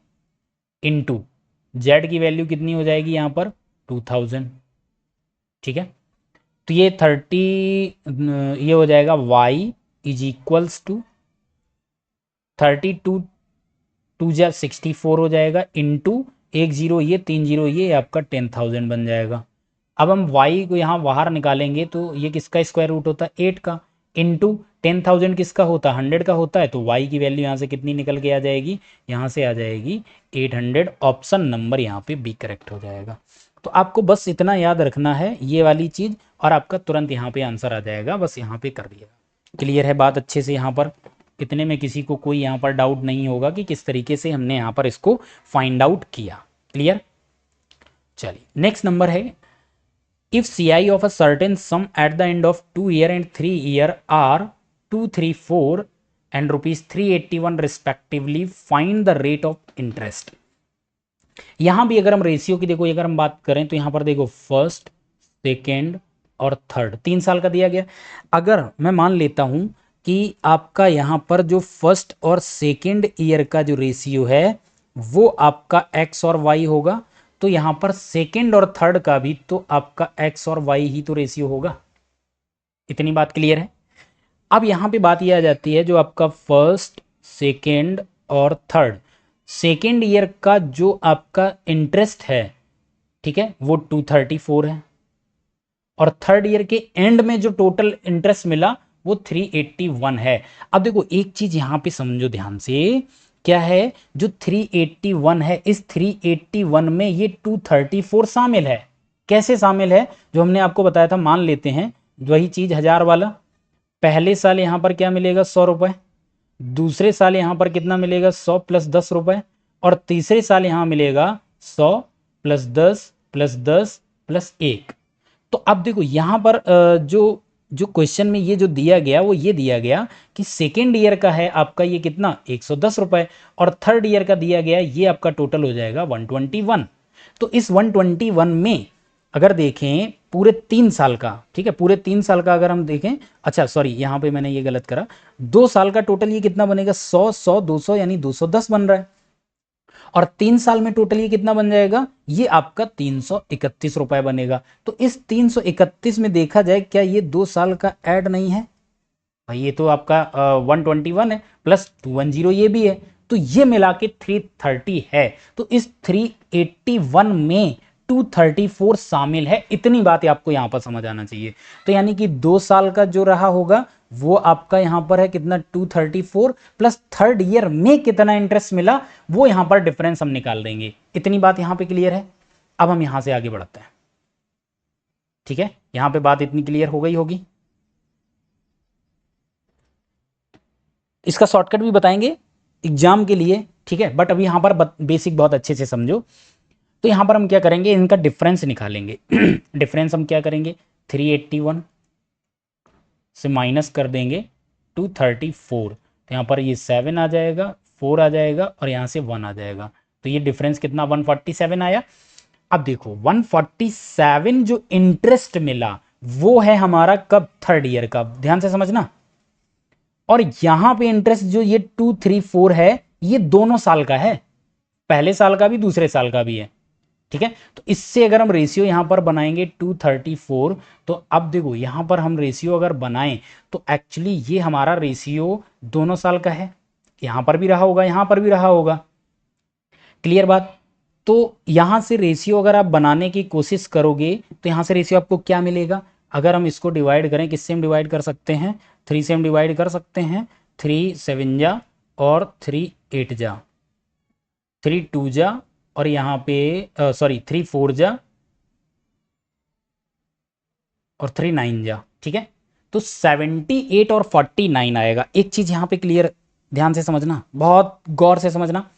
इंटू जेड की वैल्यू कितनी हो जाएगी यहाँ पर 2000, ठीक है। तो ये 30 ये हो जाएगा y इज इक्वल्स टू 32 टू जा 64 हो जाएगा, इंटू एक जीरो ये तीन जीरो ये आपका 10,000 बन जाएगा। अब हम y को यहाँ बाहर निकालेंगे तो ये किसका स्क्वायर रूट होता है 8 का, इंटू 10,000 किसका होता है 100 का होता है। तो y की वैल्यू यहाँ से कितनी निकल के आ जाएगी, यहाँ से आ जाएगी 800। ऑप्शन नंबर यहाँ पे बी करेक्ट हो जाएगा। तो आपको बस इतना याद रखना है ये वाली चीज़, और आपका तुरंत यहाँ पे आंसर आ जाएगा। बस यहाँ पे कर दिएगा। क्लियर है बात अच्छे से यहाँ पर। इतने में किसी को कोई यहाँ पर डाउट नहीं होगा कि किस तरीके से हमने यहाँ पर इसको फाइंड आउट किया। क्लियर। चलिए नेक्स्ट नंबर है, if CI of a certain sum at the end of 2 year and 3 year are 234 and rupees 381 respectively, find the rate of interest। यहां भी अगर हम रेशियो की देखो, अगर हम बात करें तो यहां पर देखो फर्स्ट सेकेंड और थर्ड 3 साल का दिया गया। अगर मैं मान लेता हूं कि आपका यहां पर जो फर्स्ट और सेकेंड ईयर का जो रेशियो है वो आपका एक्स और वाई होगा, तो यहां पर सेकेंड और थर्ड का भी तो आपका एक्स और वाई ही तो रेशियो होगा। इतनी बात क्लियर है। अब यहां पे बात यह आ जाती है, जो आपका फर्स्ट सेकेंड और थर्ड, सेकेंड ईयर का जो आपका इंटरेस्ट है, ठीक है, वो 234 है, और थर्ड ईयर के एंड में जो टोटल इंटरेस्ट मिला वो 381 है। अब देखो एक चीज यहां पे समझो ध्यान से, क्या है, जो 381 है, इस 381 में ये 234 शामिल है। कैसे शामिल है, जो हमने आपको बताया था, मान लेते हैं वही चीज 1000 वाला। पहले साल यहां पर क्या मिलेगा 100 रुपए, दूसरे साल यहां पर कितना मिलेगा 100 प्लस 10 रुपए, और तीसरे साल यहां मिलेगा 100 प्लस 10 प्लस 10 प्लस 1। तो अब देखो यहां पर जो जो क्वेश्चन में ये जो दिया गया वो ये दिया गया कि सेकेंड ईयर का है आपका ये कितना 110 रुपए, और थर्ड ईयर का दिया गया ये आपका टोटल हो जाएगा 121। तो इस 121 में अगर देखें पूरे 3 साल का, ठीक है, पूरे 3 साल का अगर हम देखें, अच्छा सॉरी यहाँ पे मैंने ये गलत करा, 2 साल का टोटल ये कितना बनेगा 100 100 200 यानी 210 बन रहा है, और 3 साल में टोटल ये कितना बन जाएगा, ये आपका 331 रुपए बनेगा। तो इस 331 में देखा जाए क्या ये 2 साल का ऐड नहीं है भाई, ये तो आपका 121 है प्लस 210 ये भी है, तो ये मिला के 330 है। तो इस 381 में 234 शामिल है। इतनी बात आपको यहां पर समझ आना चाहिए। तो यानी कि 2 साल का जो रहा होगा वो आपका यहां पर है कितना 234 प्लस थर्ड ईयर में कितना इंटरेस्ट मिला वो यहां पर डिफरेंस हम निकाल देंगे। इतनी बात यहां पे क्लियर है। अब हम यहां से आगे बढ़ते हैं, ठीक है, यहां पे बात इतनी क्लियर हो गई होगी। इसका शॉर्टकट भी बताएंगे एग्जाम के लिए, ठीक है, बट अभी यहाँ पर बेसिक बहुत अच्छे से समझो। तो यहाँ पर हम क्या करेंगे, इनका डिफरेंस निकालेंगे। डिफरेंस हम क्या करेंगे, 381 से माइनस कर देंगे 234, तो यहाँ पर ये 7 आ जाएगा, 4 आ जाएगा और यहाँ से 1 आ जाएगा। तो ये डिफरेंस कितना, 147 आया। अब देखो 147 जो इंटरेस्ट मिला वो है हमारा कब, थर्ड ईयर का, ध्यान से समझना। और यहां पे इंटरेस्ट जो ये 234 है ये दोनों साल का है, पहले साल का भी दूसरे साल का भी है, ठीक है। तो इससे अगर हम रेशियो यहां पर बनाएंगे 234, तो अब देखो यहां पर हम रेशियो अगर बनाएं तो एक्चुअली ये हमारा रेशियो दोनों साल का है, यहां पर भी रहा होगा, यहां पर भी रहा होगा, क्लियर बात। तो यहां से रेशियो अगर आप बनाने की कोशिश करोगे तो यहां से रेशियो आपको क्या मिलेगा, अगर हम इसको डिवाइड करें, किससे हम डिवाइड कर सकते हैं, 3 से हम डिवाइड कर सकते हैं, 3 7 जा और 3 8 जा, 3 2 जा और यहाँ पे सॉरी 3 4 जा और 3 9 जा, ठीक है। तो 78 और 49 आएगा। एक चीज यहाँ पे क्लियर ध्यान से समझना, बहुत गौर से समझना,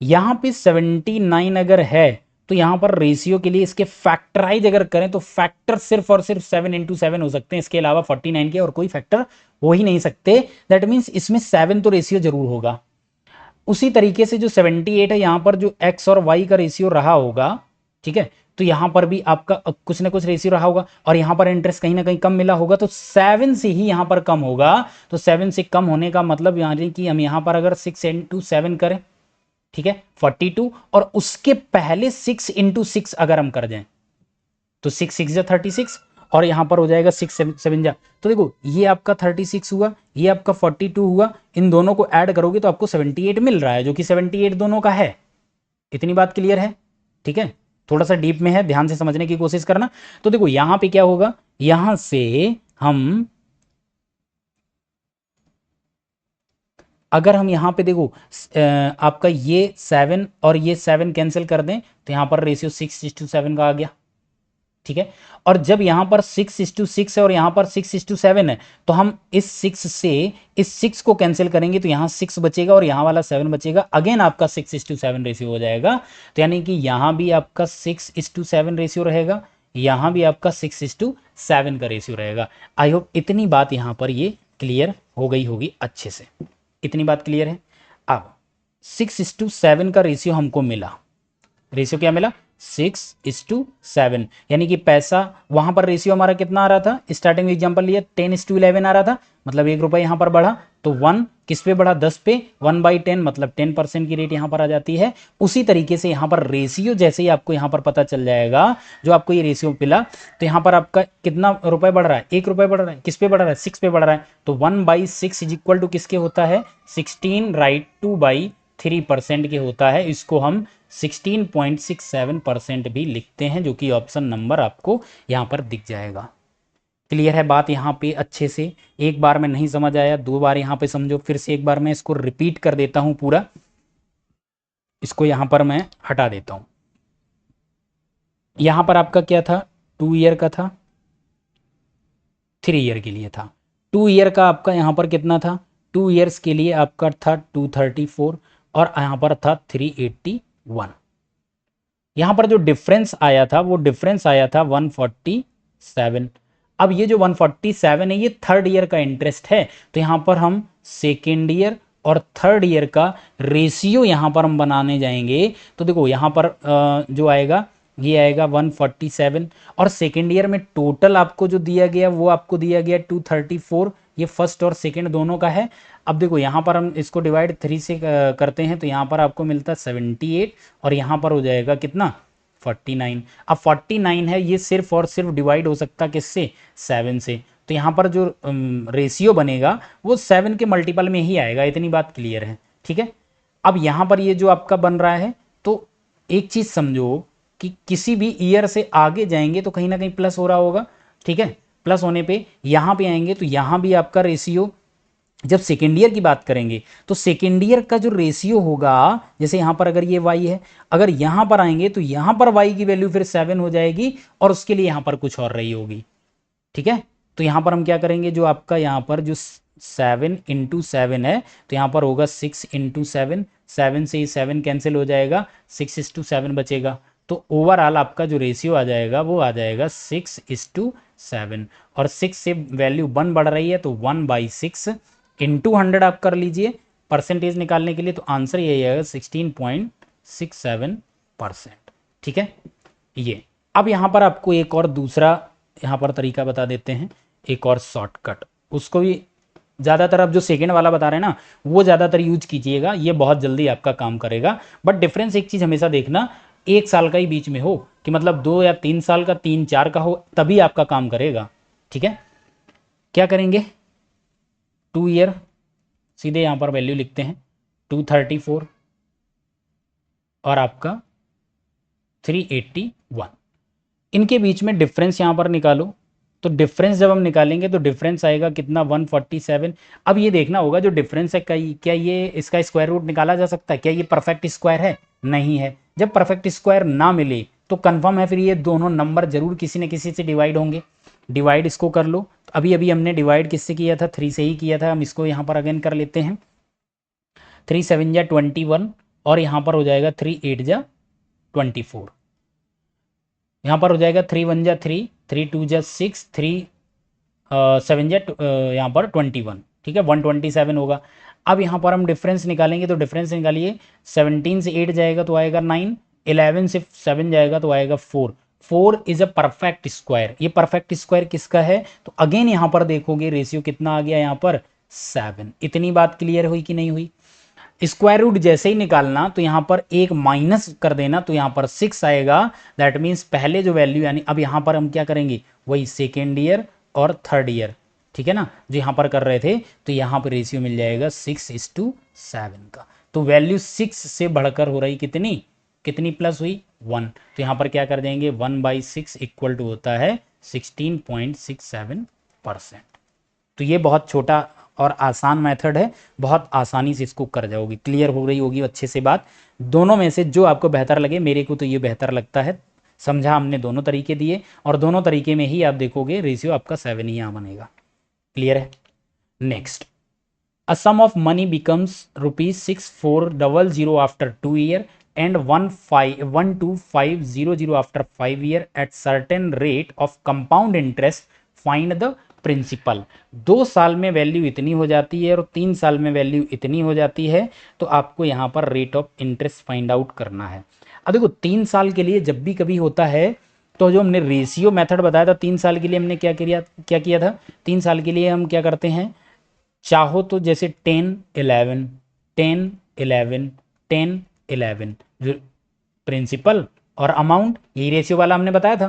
यहाँ पे 79 अगर है तो यहाँ पर रेशियो के लिए इसके फैक्टराइज अगर करें तो फैक्टर सिर्फ और सिर्फ 7 × 7 हो सकते हैं, इसके अलावा 49 के और कोई फैक्टर हो ही नहीं सकते। दैट मीन्स इसमें 7 तो रेशियो जरूर होगा। उसी तरीके से जो 78 है यहाँ पर जो x और y का रेशियो रहा होगा, ठीक है, तो यहाँ पर भी आपका कुछ ना कुछ रेशियो रहा होगा और यहाँ पर इंटरेस्ट कहीं ना कहीं कम मिला होगा, तो 7 से ही यहाँ पर कम होगा। तो 7 से कम होने का मतलब यानी कि हम यहाँ पर अगर 6 × 7 करें, ठीक है, 42, और उसके पहले 6 × 6 अगर हम कर जाएं तो 6 6 जा 36 और यहां पर हो जाएगा 6 7 जा, तो देखो ये आपका 36 हुआ, ये आपका 42 हुआ, इन दोनों को ऐड करोगे तो आपको 78 मिल रहा है, जो कि 78 दोनों का है। इतनी बात क्लियर है, ठीक है। थोड़ा सा डीप में है, ध्यान से समझने की कोशिश करना। तो देखो यहां पे क्या होगा, यहां से हम अगर हम यहाँ पे देखो आपका ये 7 और ये 7 कैंसिल कर दें तो यहाँ पर रेशियो 6:7 का आ गया, ठीक है। और जब यहाँ पर 6:6 है और यहाँ पर 6:7 है तो हम इस 6 से इस 6 को कैंसिल करेंगे तो यहाँ 6 बचेगा और यहाँ वाला 7 बचेगा, अगेन आपका 6:7 रेशियो हो जाएगा। तो यानी कि यहाँ भी आपका 6:7 रेशियो रहेगा, यहाँ भी आपका 6:7 का रेशियो रहेगा। आई होप इतनी बात यहाँ पर ये क्लियर हो गई होगी अच्छे से। इतनी बात क्लियर है। अब 6:7 का रेशियो हमको मिला, रेशियो क्या मिला, 6:7, यानी कि पैसा वहां पर रेशियो हमारा कितना आ रहा था, स्टार्टिंग में एग्जांपल लिया 10:11 आ रहा था, मतलब 1 रुपये यहां पर बढ़ा, तो 1 किस पे बढ़ा, 10 पे, 1/10 मतलब 10% की रेट यहां पर आ जाती है। उसी तरीके से यहां पर रेशियो जैसे ही आपको यहां पर पता चल जाएगा, जो आपको ये रेशियो मिला, तो यहां पर आपका कितना रुपए बढ़ रहा है, 1 रुपये बढ़ रहा है, किस पे बढ़ रहा है, 6 पे बढ़ रहा है, तो 1/6 इज इक्वल टू किसके होता है, 16, राइट, 2/3% के होता है। इसको हम 16.67% भी लिखते हैं, जो कि ऑप्शन नंबर आपको यहां पर दिख जाएगा। क्लियर है बात यहाँ पे अच्छे से। एक बार में नहीं समझ आया, 2 बार यहाँ पे समझो, फिर से एक बार मैं इसको रिपीट कर देता हूं पूरा, इसको यहां पर मैं हटा देता हूं। यहां पर आपका क्या था, 2 ईयर का था, 3 ईयर के लिए था। 2 ईयर का आपका यहां पर कितना था, 2 ईयर्स के लिए आपका था 234 और यहां पर था 381। यहां पर जो डिफरेंस आया था वो डिफरेंस आया था 147। अब ये जो 147 है ये थर्ड ईयर का इंटरेस्ट है, तो यहां पर हम सेकेंड ईयर और थर्ड ईयर का रेशियो यहां पर हम बनाने जाएंगे। तो देखो यहां पर जो आएगा ये आएगा 147 और सेकेंड ईयर में टोटल आपको जो दिया गया वो आपको दिया गया 234, ये फर्स्ट और सेकेंड दोनों का है। अब देखो यहाँ पर हम इसको डिवाइड 3 से करते हैं तो यहाँ पर आपको मिलता है 78 और यहाँ पर हो जाएगा कितना, 49। अब 49 है ये सिर्फ और सिर्फ डिवाइड हो सकता किससे, 7 से, तो यहाँ पर जो रेशियो बनेगा वो 7 के मल्टीपल में ही आएगा। इतनी बात क्लियर है, ठीक है। अब यहाँ पर ये जो आपका बन रहा है, तो एक चीज़ समझो कि किसी भी ईयर से आगे जाएंगे तो कहीं ना कहीं प्लस हो रहा होगा, ठीक है। प्लस होने पे यहाँ पे आएंगे तो यहाँ भी आपका रेशियो, जब सेकेंड ईयर की बात करेंगे तो सेकेंड ईयर का जो रेशियो होगा, जैसे यहाँ पर अगर ये y है, अगर यहाँ पर आएंगे तो यहाँ पर y की वैल्यू फिर 7 हो जाएगी और उसके लिए यहाँ पर कुछ और रही होगी, ठीक है। तो यहाँ पर हम क्या करेंगे, जो आपका यहाँ पर जो 7 इंटू 7 है तो यहाँ पर होगा 6 इंटू 7, 7 से 7 कैंसिल हो जाएगा, 6:7 बचेगा। तो ओवरऑल आपका जो रेशियो आ जाएगा वो आ जाएगा 6:7, और 6 से वैल्यू 1 बढ़ रही है तो 1/6 इंटू 100 आप कर लीजिए परसेंटेज निकालने के लिए, तो आंसर यही आएगा 16.67%। ठीक है ये। अब यहाँ पर आपको एक और दूसरा यहाँ पर तरीका बता देते हैं, एक और शॉर्टकट, उसको भी ज़्यादातर आप जो सेकेंड वाला बता रहे हैं ना वो ज़्यादातर यूज कीजिएगा, ये बहुत जल्दी आपका काम करेगा। बट डिफरेंस एक चीज़ हमेशा देखना, 1 साल का ही बीच में हो, कि मतलब 2 या 3 साल का, 3-4 का हो, तभी आपका काम करेगा। ठीक है, क्या करेंगे, 2 ईयर, सीधे यहाँ पर वैल्यू लिखते हैं 234 और आपका 381, इनके बीच में डिफरेंस यहाँ पर निकालो। तो डिफरेंस जब हम निकालेंगे तो डिफरेंस आएगा कितना, 147। अब ये देखना होगा जो डिफरेंस है क्या ये इसका स्क्वायर रूट निकाला जा सकता है, क्या ये परफेक्ट स्क्वायर है, नहीं है। जब परफेक्ट स्क्वायर ना मिले तो कंफर्म है फिर ये दोनों नंबर जरूर किसी न किसी से डिवाइड होंगे। डिवाइड इसको कर लो, तो अभी अभी हमने डिवाइड किससे किया था, 3 से ही किया था। हम इसको यहाँ पर अगेन कर लेते हैं, 3 7 जा 21 और यहाँ पर हो जाएगा 3 8 जा 24, यहाँ पर हो जाएगा 3 1 जा 3, 3 2 जा 6, 3 7 जा यहाँ पर 21। ठीक है, 127 होगा। अब यहाँ पर हम डिफरेंस निकालेंगे, तो डिफरेंस निकालिए, 17 से 8 जाएगा तो आएगा 9, 11 से 7 जाएगा तो आएगा 4। 4 इज अ परफेक्ट स्क्वायर। ये परफेक्ट स्क्वायर किसका है, तो अगेन यहाँ पर देखोगे रेशियो कितना आ गया यहाँ पर 7। इतनी बात क्लियर हुई कि नहीं हुई। स्क्वायर रूट जैसे ही निकालना तो यहाँ पर एक माइनस कर देना तो यहाँ पर 6 आएगा। दैट मीन्स पहले जो वैल्यू, यानी अब यहाँ पर हम क्या करेंगे, वही सेकेंड ईयर और थर्ड ईयर, ठीक है ना, जो यहाँ पर कर रहे थे, तो यहाँ पर रेशियो मिल जाएगा 6:7 का। तो वैल्यू 6 से बढ़कर हो रही कितनी, कितनी प्लस हुई 1, तो यहाँ पर क्या कर देंगे 1/6 इक्वल टू होता है 16.67%। तो ये बहुत छोटा और आसान मेथड है, बहुत आसानी से इसको कर जाओगे, क्लियर हो रही होगी अच्छे से बात। दोनों में से जो आपको बेहतर लगे, मेरे को तो ये बेहतर लगता है, समझा हमने दोनों तरीके दिए, और दोनों तरीके में ही आप देखोगे रेशियो आपका 7 ही यहाँ बनेगा। क्लियर है। Next, a sum of money becomes ₹6400 after 2 year and 12500 after 5 year at certain rate of compound interest, find the principal. 2 साल में वैल्यू इतनी हो जाती है और 3 साल में वैल्यू इतनी हो जाती है, तो आपको यहाँ पर rate of interest find out करना है। अब देखो 3 साल के लिए जब भी कभी होता है तो जो हमने रेशियो मेथड बताया था, 3 साल के लिए हमने क्या किया था, 3 साल के लिए हम क्या करते हैं, चाहो तो जैसे 10 11 10 11 10 11 जो प्रिंसिपल और अमाउंट, यही रेशियो वाला हमने बताया था।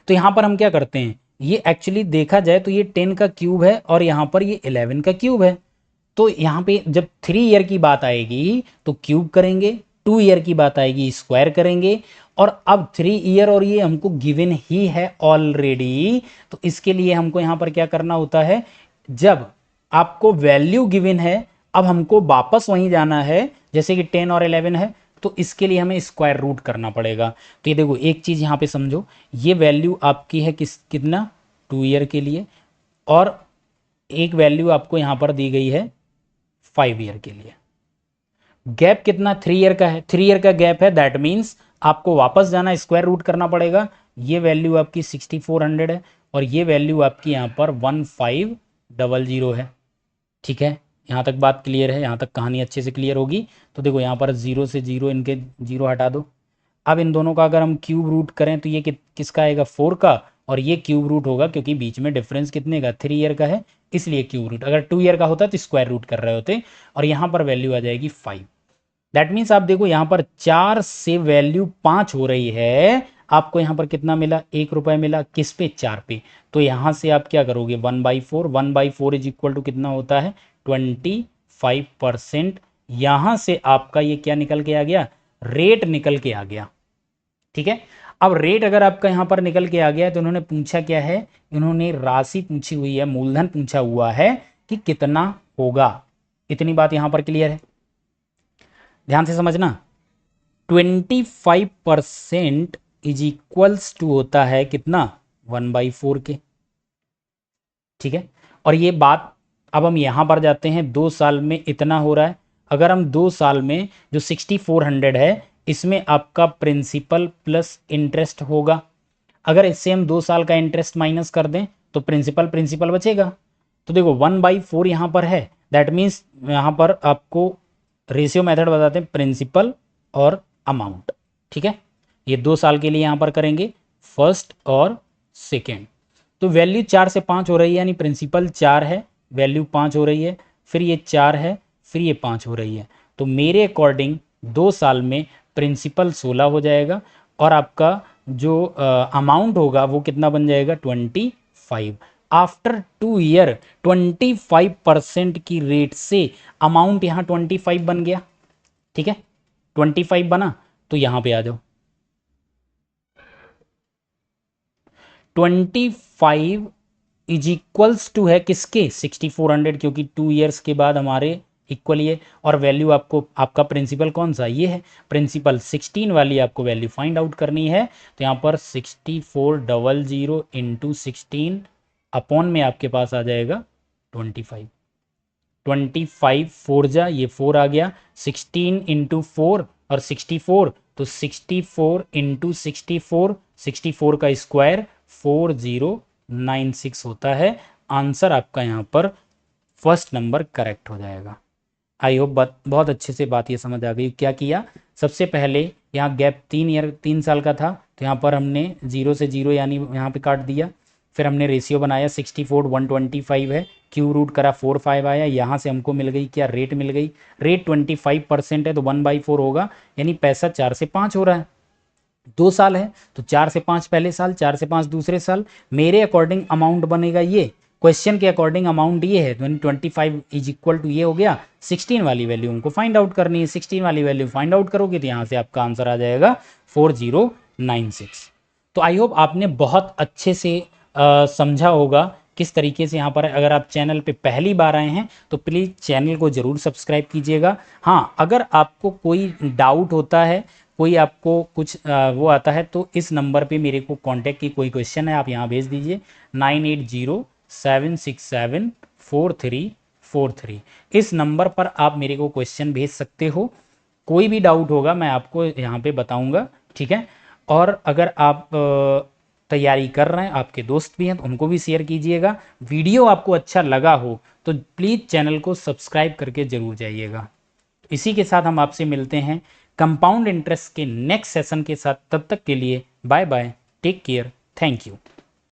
तो यहाँ पर हम क्या करते हैं, ये एक्चुअली देखा जाए तो ये 10 का क्यूब है और यहाँ पर ये 11 का क्यूब है। तो यहाँ पे जब 3 ईयर की बात आएगी तो क्यूब करेंगे, 2 ईयर की बात आएगी स्क्वायर करेंगे, और अब 3 ईयर और ये हमको गिवन ही है ऑलरेडी, तो इसके लिए हमको यहाँ पर क्या करना होता है, जब आपको वैल्यू गिवन है अब हमको वापस वहीं जाना है, जैसे कि 10 और 11 है, तो इसके लिए हमें स्क्वायर रूट करना पड़ेगा। तो ये देखो एक चीज़ यहाँ पे समझो, ये वैल्यू आपकी है कितना 2 ईयर के लिए, और एक वैल्यू आपको यहाँ पर दी गई है 5 ईयर के लिए। गैप कितना 3 ईयर का है, 3 ईयर का गैप है, दैट मीन्स आपको वापस जाना, स्क्वायर रूट करना पड़ेगा। ये वैल्यू आपकी 6400 है और ये वैल्यू आपकी यहाँ पर 1500 है। ठीक है, यहाँ तक बात क्लियर है, यहाँ तक कहानी अच्छे से क्लियर होगी। तो देखो यहाँ पर 0 से 0, इनके 0 हटा दो। अब इन दोनों का अगर हम क्यूब रूट करें तो ये किसका आएगा 4 का, और ये क्यूब रूट होगा क्योंकि बीच में डिफरेंस कितने का 3 ईयर का है, इसलिए क्यूब रूट। अगर 2 ईयर का होता तो स्क्वायर रूट कर रहे होते, और यहाँ पर वैल्यू आ जाएगी 5। दैट मीन्स आप देखो यहाँ पर 4 से वैल्यू 5 हो रही है, आपको यहाँ पर कितना मिला, 1 रुपये मिला, किस पे 4 पे। तो यहाँ से आप क्या करोगे 1/4, 1/4 इज इक्वल टू कितना होता है 25%। यहाँ से आपका ये क्या निकल के आ गया, रेट निकल के आ गया। ठीक है, अब रेट अगर आपका यहाँ पर निकल के आ गया तो इन्होंने पूछा क्या है, इन्होंने राशि पूछी हुई है, मूलधन पूछा हुआ है कि कितना होगा। इतनी बात यहाँ पर क्लियर है, ध्यान से समझना। 25% इज इक्वल्स टू होता है कितना 1/4 के। ठीक है, और ये बात अब हम यहाँ पर जाते हैं, 2 साल में इतना हो रहा है। अगर हम 2 साल में जो 6400 है इसमें आपका प्रिंसिपल प्लस इंटरेस्ट होगा। अगर इससे हम 2 साल का इंटरेस्ट माइनस कर दें तो प्रिंसिपल प्रिंसिपल बचेगा। तो देखो 1/4 यहाँ पर है, दैट मीन्स यहाँ पर आपको रेशियो मेथड बताते हैं प्रिंसिपल और अमाउंट। ठीक है, ये 2 साल के लिए यहाँ पर करेंगे फर्स्ट और सेकेंड। तो वैल्यू 4 से 5 हो रही है, यानी प्रिंसिपल 4 है, वैल्यू 5 हो रही है, फिर ये 4 है, फिर ये 5 हो रही है। तो मेरे अकॉर्डिंग 2 साल में प्रिंसिपल 16 हो जाएगा और आपका जो अमाउंट होगा वो कितना बन जाएगा 25। आफ्टर 2 ईयर 25% की रेट से अमाउंट यहाँ 25 बन गया। ठीक है, 25 बना तो यहाँ पे आ जाओ, 25 इज इक्वल्स टू है किसके 6400, क्योंकि 2 ईयर्स के बाद हमारे इक्वल ये। और वैल्यू आपको, आपका प्रिंसिपल कौन सा ये है, प्रिंसिपल 16 वाली आपको वैल्यू फाइंड आउट करनी है। तो यहाँ पर 6400 इंटू 16 अपॉन में आपके पास आ जाएगा 25। 25 4 जा, ये 4 आ गया, 16 इंटू 4 और 64, तो 64 इंटू 64 का स्क्वायर 4096 होता है। आंसर आपका यहाँ पर फर्स्ट नंबर करेक्ट हो जाएगा। आई होप बहुत अच्छे से बात ये समझ आ गई। क्या किया, सबसे पहले यहाँ गैप 3 साल का था, तो यहाँ पर हमने 0 से 0 यानी यहाँ पे काट दिया। फिर हमने रेशियो बनाया 64 125 है, क्यू रूट करा 45 आया, यहाँ से हमको मिल गई क्या, रेट मिल गई। रेट 25% है तो 1/4 होगा, यानी पैसा 4 से 5 हो रहा है। 2 साल है तो 4 से 5 पहले साल, 4 से 5 दूसरे साल। मेरे अकॉर्डिंग अमाउंट बनेगा ये, क्वेश्चन के अकॉर्डिंग अमाउंट ये है, तो 25 इज इक्वल टू ये हो गया। 16 वाली वैल्यू हमको फाइंड आउट करनी है, 16 वाली वैल्यू फाइंड आउट करोगे तो यहाँ से आपका आंसर आ जाएगा 4096। तो आई होप आपने बहुत अच्छे से समझा होगा किस तरीके से यहाँ पर। अगर आप चैनल पे पहली बार आए हैं तो प्लीज़ चैनल को ज़रूर सब्सक्राइब कीजिएगा। हाँ, अगर आपको कोई डाउट होता है, कोई आपको कुछ वो आता है, तो इस नंबर पे मेरे को कांटेक्ट की, कोई क्वेश्चन है आप यहाँ भेज दीजिए 9807674343। इस नंबर पर आप मेरे को क्वेश्चन भेज सकते हो, कोई भी डाउट होगा मैं आपको यहाँ पे बताऊँगा। ठीक है, और अगर आप तैयारी कर रहे हैं, आपके दोस्त भी हैं तो उनको भी शेयर कीजिएगा। वीडियो आपको अच्छा लगा हो तो प्लीज़ चैनल को सब्सक्राइब करके ज़रूर जाइएगा। इसी के साथ हम आपसे मिलते हैं कंपाउंड इंटरेस्ट के नेक्स्ट सेशन के साथ। तब तक के लिए bye bye, take care, thank you.